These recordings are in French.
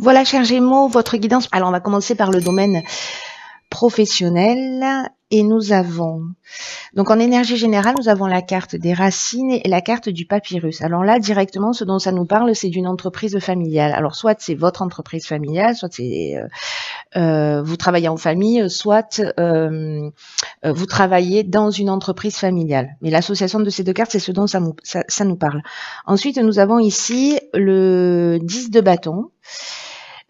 Voilà, chers Gémeaux, votre guidance. Alors, on va commencer par le domaine professionnel et nous avons, donc en énergie générale, nous avons la carte des racines et la carte du papyrus. Alors là, directement, ce dont ça nous parle, c'est d'une entreprise familiale. Alors, soit c'est votre entreprise familiale, soit c'est vous travaillez en famille, soit vous travaillez dans une entreprise familiale. Mais l'association de ces deux cartes, c'est ce dont ça nous parle. Ensuite, nous avons ici le 10 de bâton,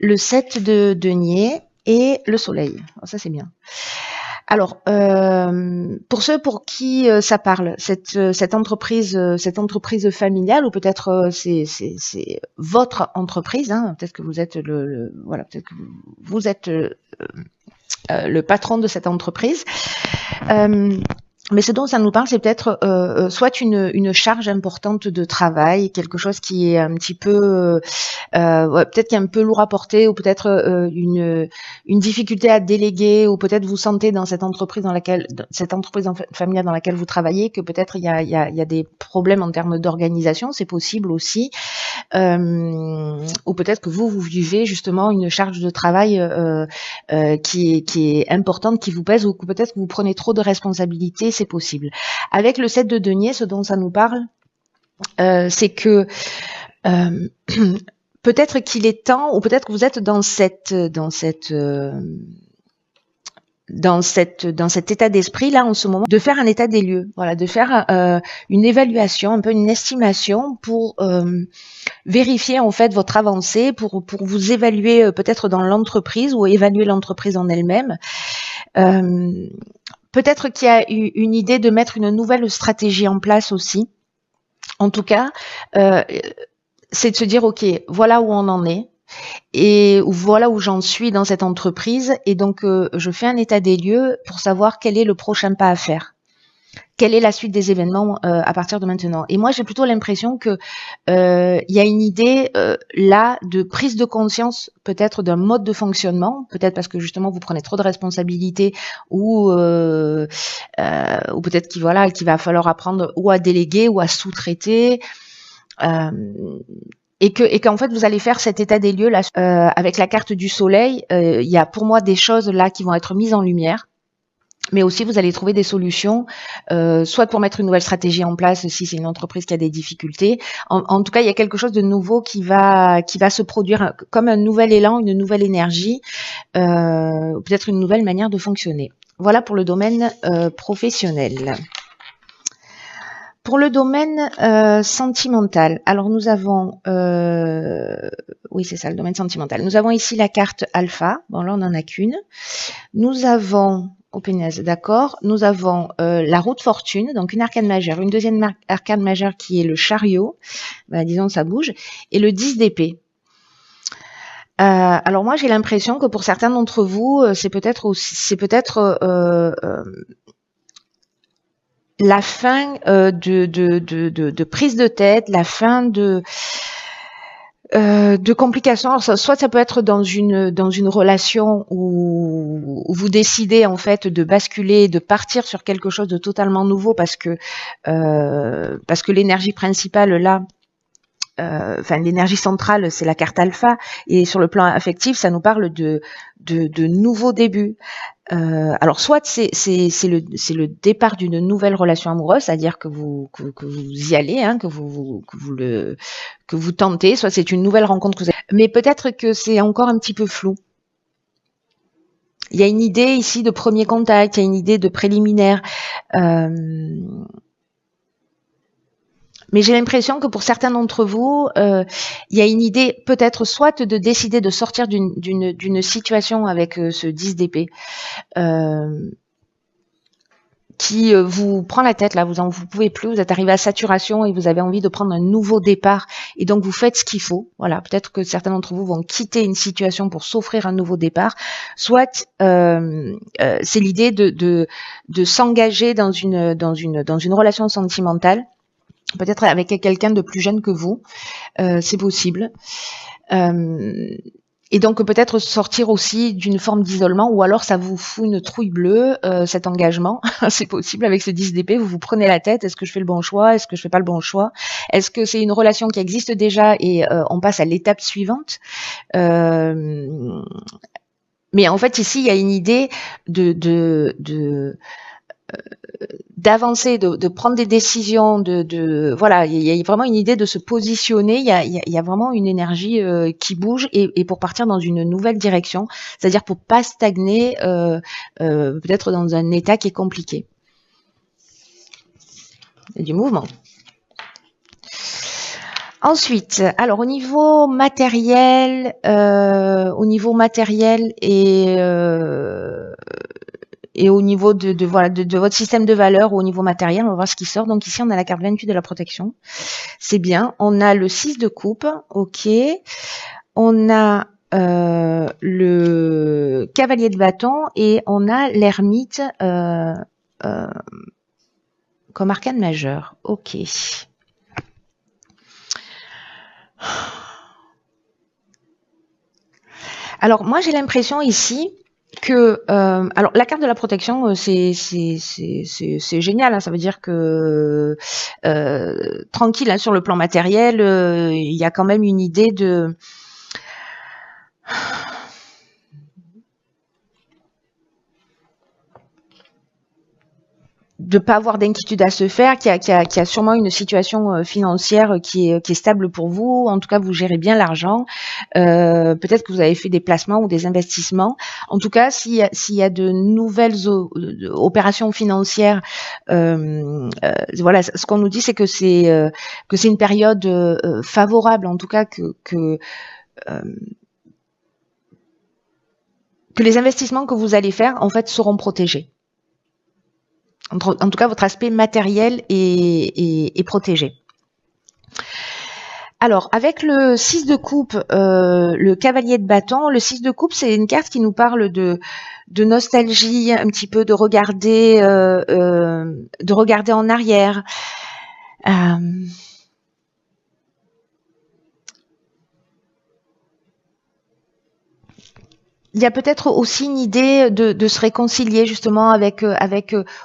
le 7 de denier et le soleil. Alors, ça, c'est bien. Alors, pour ceux pour qui ça parle, cette entreprise familiale, ou peut-être c'est votre entreprise, hein, peut-être que vous êtes voilà, peut-être que vous êtes le patron de cette entreprise. Mais ce dont ça nous parle, c'est peut-être soit une charge importante de travail, quelque chose qui est un petit peu, peut-être qui est un peu lourd à porter, ou peut-être une difficulté à déléguer, ou peut-être vous sentez dans cette entreprise familiale dans laquelle vous travaillez que peut-être il y a des problèmes en termes d'organisation, c'est possible aussi, ou peut-être que vous vivez justement une charge de travail qui est importante, qui vous pèse, ou que peut-être que vous prenez trop de responsabilités, c'est possible. Avec le 7 de denier, ce dont ça nous parle, c'est que peut-être qu'il est temps, ou peut-être que vous êtes dans cet état d'esprit là en ce moment, de faire un état des lieux, voilà, de faire une évaluation, un peu une estimation pour vérifier en fait votre avancée, pour vous évaluer peut-être dans l'entreprise, ou évaluer l'entreprise en elle-même. Peut-être qu'il y a eu une idée de mettre une nouvelle stratégie en place aussi. En tout cas, c'est de se dire, ok, voilà où on en est, et voilà où j'en suis dans cette entreprise, et donc je fais un état des lieux pour savoir quel est le prochain pas à faire. Quelle est la suite des événements à partir de maintenant? Et moi, j'ai plutôt l'impression que il y a une idée là de prise de conscience, peut-être d'un mode de fonctionnement, peut-être parce que justement vous prenez trop de responsabilités, ou peut-être qu'il va falloir apprendre ou à déléguer ou à sous-traiter. Et qu'en fait vous allez faire cet état des lieux là avec la carte du soleil. Il y a pour moi des choses là qui vont être mises en lumière. Mais aussi, vous allez trouver des solutions, soit pour mettre une nouvelle stratégie en place si c'est une entreprise qui a des difficultés. En tout cas, il y a quelque chose de nouveau qui va se produire, comme un nouvel élan, une nouvelle énergie, peut-être une nouvelle manière de fonctionner. Voilà pour le domaine professionnel. Pour le domaine sentimental, alors nous avons, oui c'est ça, le domaine sentimental. Nous avons ici la carte alpha. Bon là on n'en a qu'une. Nous avons, oh punaise, d'accord. Nous avons la roue de fortune, donc une arcane majeure, une deuxième arcane majeure qui est le chariot. Ben, disons ça bouge, et le 10 d'épée. Alors moi j'ai l'impression que pour certains d'entre vous, c'est peut-être la fin de prise de tête, la fin de complications. Alors, soit ça peut être dans une relation où vous décidez en fait de basculer, de partir sur quelque chose de totalement nouveau, parce que l'énergie principale là, l'énergie centrale, c'est la carte alpha, et sur le plan affectif, ça nous parle de nouveaux débuts. Alors soit c'est le départ d'une nouvelle relation amoureuse, c'est-à-dire que vous y allez, hein, que vous tentez, soit c'est une nouvelle rencontre que vous avez. Mais peut-être que c'est encore un petit peu flou. Il y a une idée ici de premier contact, il y a une idée de préliminaire. Mais j'ai l'impression que pour certains d'entre vous, il y a une idée peut-être soit de décider de sortir d'une situation avec ce 10 d'épée qui vous prend la tête là, vous pouvez plus, vous êtes arrivé à saturation et vous avez envie de prendre un nouveau départ, et donc vous faites ce qu'il faut. Voilà, peut-être que certains d'entre vous vont quitter une situation pour s'offrir un nouveau départ, soit c'est l'idée de s'engager dans une relation sentimentale, peut-être avec quelqu'un de plus jeune que vous, c'est possible. Et donc peut-être sortir aussi d'une forme d'isolement, ou alors ça vous fout une trouille bleue, cet engagement. C'est possible avec ce 10 d'épée, vous vous prenez la tête, est-ce que je fais le bon choix, est-ce que je fais pas le bon choix, est-ce que c'est une relation qui existe déjà et on passe à l'étape suivante. Mais en fait ici il y a une idée d'avancer, de prendre des décisions, voilà, il y a vraiment une idée de se positionner, il y a vraiment une énergie qui bouge et pour partir dans une nouvelle direction, c'est-à-dire pour pas stagner peut-être dans un état qui est compliqué. Il y a du mouvement. Ensuite, alors au niveau matériel et au niveau de votre système de valeurs, au niveau matériel, on va voir ce qui sort. Donc ici, on a la carte 28 de la protection. C'est bien. On a le 6 de coupe. OK. On a le cavalier de bâton et on a l'ermite comme arcane majeur. OK. Alors, moi, j'ai l'impression ici que alors la carte de la protection c'est génial, hein, ça veut dire que tranquille, hein, sur le plan matériel, il y a quand même une idée de pas avoir d'inquiétude à se faire, qui a sûrement une situation financière qui est stable pour vous. En tout cas, vous gérez bien l'argent. Peut-être que vous avez fait des placements ou des investissements. En tout cas, s'il y a de nouvelles opérations financières, voilà, ce qu'on nous dit, c'est que c'est une période favorable, en tout cas que les investissements que vous allez faire, en fait, seront protégés. En tout cas, votre aspect matériel est protégé. Alors, avec le 6 de coupe, le cavalier de bâton, le 6 de coupe, c'est une carte qui nous parle de nostalgie, un petit peu de regarder en arrière. Il y a peut-être aussi une idée de se réconcilier justement avec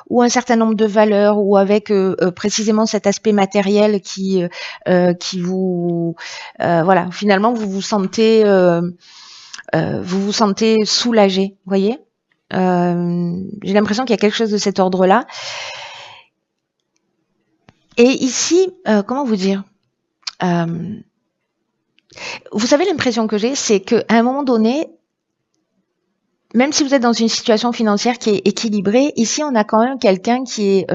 ou un certain nombre de valeurs ou avec précisément cet aspect matériel qui vous voilà, finalement vous vous sentez soulagé, vous voyez. J'ai l'impression qu'il y a quelque chose de cet ordre-là. Et ici, comment vous dire, vous savez, l'impression que j'ai, c'est qu'à un moment donné, même si vous êtes dans une situation financière qui est équilibrée, ici on a quand même quelqu'un qui est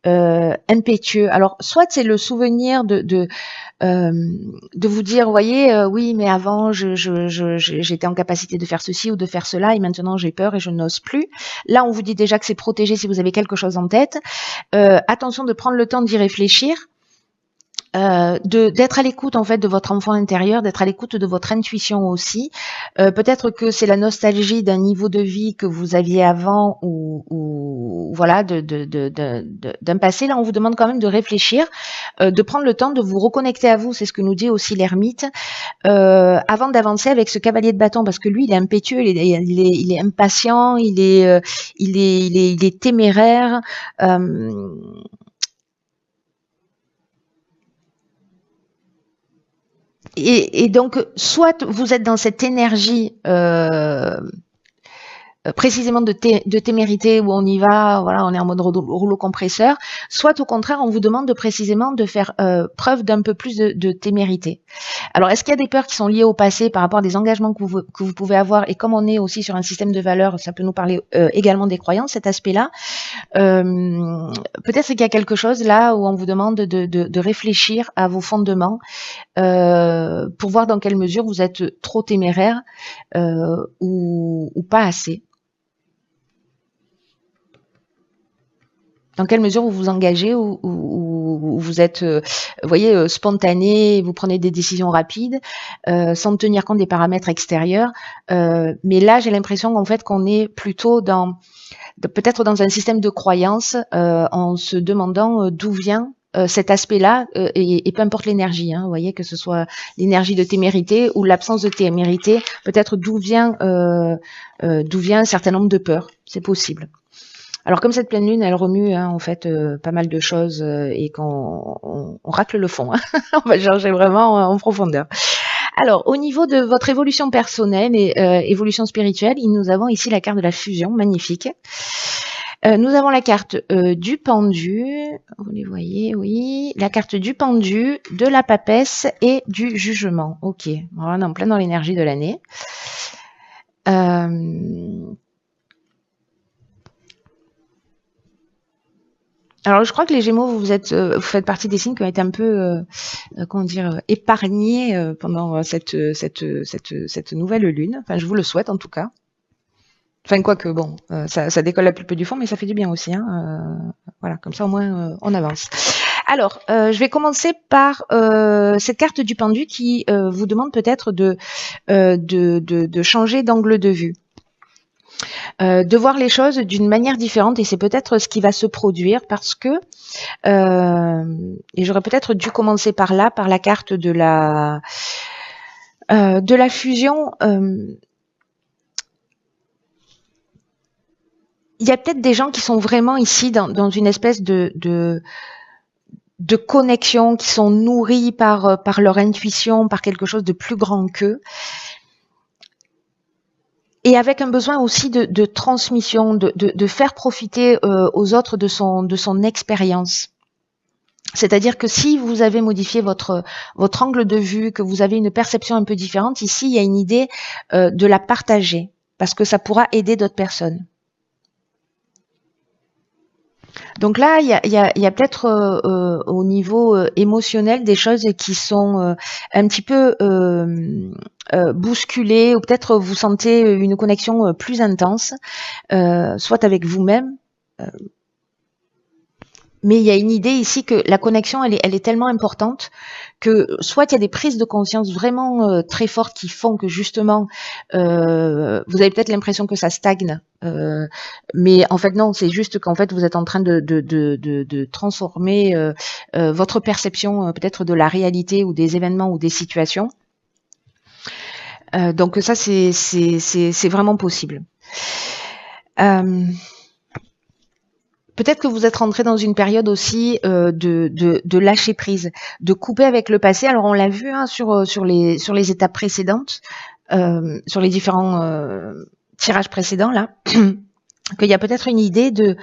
impétueux. Alors soit c'est le souvenir de vous dire, vous voyez, oui, mais avant j'étais en capacité de faire ceci ou de faire cela et maintenant j'ai peur et je n'ose plus. Là on vous dit déjà que c'est protégé si vous avez quelque chose en tête. Attention de prendre le temps d'y réfléchir. D'être à l'écoute en fait de votre enfant intérieur, d'être à l'écoute de votre intuition aussi. Peut-être que c'est la nostalgie d'un niveau de vie que vous aviez avant ou voilà d'un passé. Là, on vous demande quand même de réfléchir, de prendre le temps de vous reconnecter à vous. C'est ce que nous dit aussi l'ermite avant d'avancer avec ce cavalier de bâton, parce que lui, il est impétueux, il est impatient, il est téméraire. Et donc, soit vous êtes dans cette énergie précisément de témérité où on y va, voilà, on est en mode rouleau compresseur, soit au contraire, on vous demande de précisément de faire preuve d'un peu plus de témérité. Alors, est-ce qu'il y a des peurs qui sont liées au passé par rapport à des engagements que vous pouvez avoir, et comme on est aussi sur un système de valeurs, ça peut nous parler également des croyances, cet aspect-là. Peut-être qu'il y a quelque chose là où on vous demande de réfléchir à vos fondements pour voir dans quelle mesure vous êtes trop téméraire ou pas assez. Dans quelle mesure vous vous engagez ou vous êtes, vous voyez, spontané, vous prenez des décisions rapides sans tenir compte des paramètres extérieurs. Mais là, j'ai l'impression qu'en fait, qu'on est plutôt peut-être dans un système de croyance en se demandant d'où vient cet aspect-là, et peu importe l'énergie, hein, vous voyez, que ce soit l'énergie de témérité ou l'absence de témérité, peut-être d'où vient un certain nombre de peurs, c'est possible. Alors comme cette pleine lune, elle remue en fait pas mal de choses et qu'on racle le fond, hein. On va chercher vraiment en profondeur. Alors au niveau de votre évolution personnelle et évolution spirituelle, nous avons ici la carte de la fusion, magnifique. Nous avons la carte du pendu, vous les voyez, oui, la carte du pendu, de la papesse et du jugement. Ok, voilà, on est en plein dans l'énergie de l'année. Alors, je crois que les Gémeaux, vous faites partie des signes qui ont été un peu, comment dire, épargnés pendant cette nouvelle lune. Enfin, je vous le souhaite en tout cas. Enfin, quoique, bon, ça décolle la pulpe du fond, mais ça fait du bien aussi. Hein, voilà, comme ça au moins on avance. Alors, je vais commencer par cette carte du pendu qui vous demande peut-être de changer d'angle de vue. De voir les choses d'une manière différente, et c'est peut-être ce qui va se produire parce que et j'aurais peut-être dû commencer par là, par la carte de la fusion. Il y a peut-être des gens qui sont vraiment ici dans une espèce de connexion, qui sont nourris par leur intuition, par quelque chose de plus grand qu'eux. Et avec un besoin aussi de transmission, de faire profiter aux autres de son expérience. C'est-à-dire que si vous avez modifié votre angle de vue, que vous avez une perception un peu différente, ici il y a une idée de la partager, parce que ça pourra aider d'autres personnes. Donc là, il y a peut-être au niveau émotionnel des choses qui sont un petit peu bousculées, ou peut-être vous sentez une connexion plus intense, soit avec vous-même. Mais il y a une idée ici que la connexion, elle est tellement importante que soit il y a des prises de conscience vraiment très fortes qui font que justement, vous avez peut-être l'impression que ça stagne, mais en fait non, c'est juste qu'en fait vous êtes en train de transformer votre perception peut-être de la réalité ou des événements ou des situations. Donc ça, c'est vraiment possible. Peut-être que vous êtes rentré dans une période aussi de lâcher prise, de couper avec le passé. Alors on l'a vu hein, sur les étapes précédentes, sur les différents tirages précédents là, qu'il y a peut-être une idée de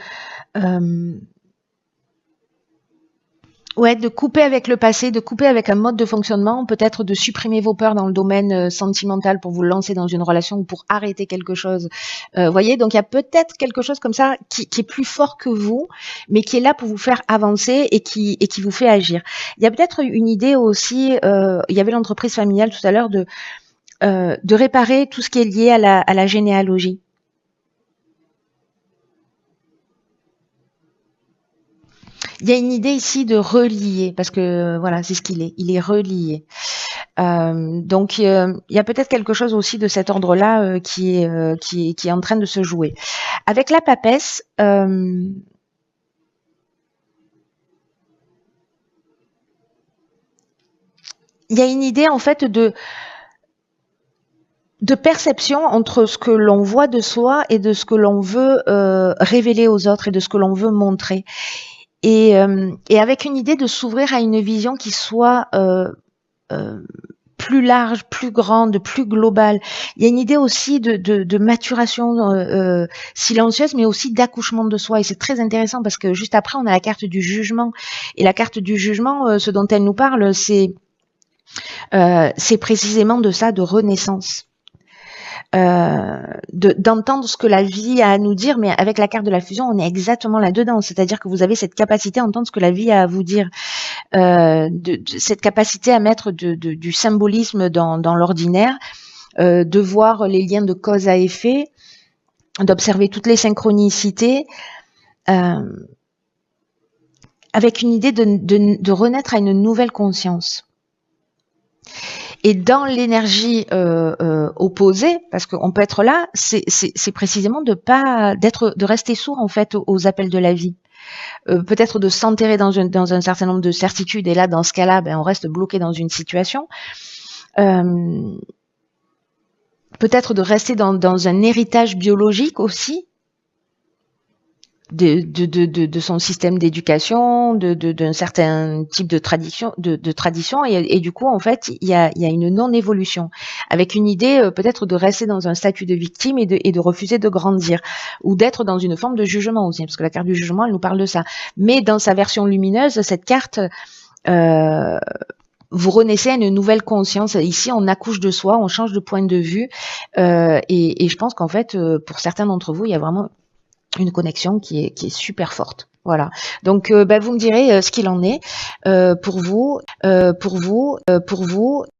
couper avec le passé, de couper avec un mode de fonctionnement, peut-être de supprimer vos peurs dans le domaine sentimental pour vous lancer dans une relation ou pour arrêter quelque chose. Voyez, donc il y a peut-être quelque chose comme ça qui est plus fort que vous, mais qui est là pour vous faire avancer et qui vous fait agir. Il y a peut-être une idée aussi, il y avait l'entreprise familiale tout à l'heure, de réparer tout ce qui est lié à la généalogie. Il y a une idée ici de relier, parce que voilà, c'est ce qu'il est. Il est relié. Donc, il y a peut-être quelque chose aussi de cet ordre-là qui est en train de se jouer. Avec la papesse, il y a une idée en fait de perception entre ce que l'on voit de soi et de ce que l'on veut révéler aux autres et de ce que l'on veut montrer. Et avec une idée de s'ouvrir à une vision qui soit plus large, plus grande, plus globale. Il y a une idée aussi de maturation silencieuse, mais aussi d'accouchement de soi. Et c'est très intéressant parce que juste après, on a la carte du jugement. Et la carte du jugement, ce dont elle nous parle, c'est précisément de ça, de renaissance. D'entendre ce que la vie a à nous dire, mais avec la carte de la fusion, on est exactement là-dedans. C'est-à-dire que vous avez cette capacité à entendre ce que la vie a à vous dire, cette capacité à mettre du symbolisme dans l'ordinaire, de voir les liens de cause à effet, d'observer toutes les synchronicités, avec une idée de renaître à une nouvelle conscience. Et dans l'énergie opposée, parce qu'on peut être là, c'est précisément de rester sourd en fait aux appels de la vie. peut-être de s'enterrer dans un certain nombre de certitudes, et là, dans ce cas-là, on reste bloqué dans une situation. Peut-être de rester dans un héritage biologique aussi, de son système d'éducation, d'un certain type de tradition, et du coup, en fait, il y a une non-évolution, avec une idée peut-être de rester dans un statut de victime et de refuser de grandir, ou d'être dans une forme de jugement aussi, parce que la carte du jugement, elle nous parle de ça. Mais dans sa version lumineuse, cette carte, vous renaissez à une nouvelle conscience. Ici, on accouche de soi, on change de point de vue, et je pense qu'en fait, pour certains d'entre vous, il y a vraiment une connexion qui est super forte. Voilà. Donc, vous me direz ce qu'il en est pour vous.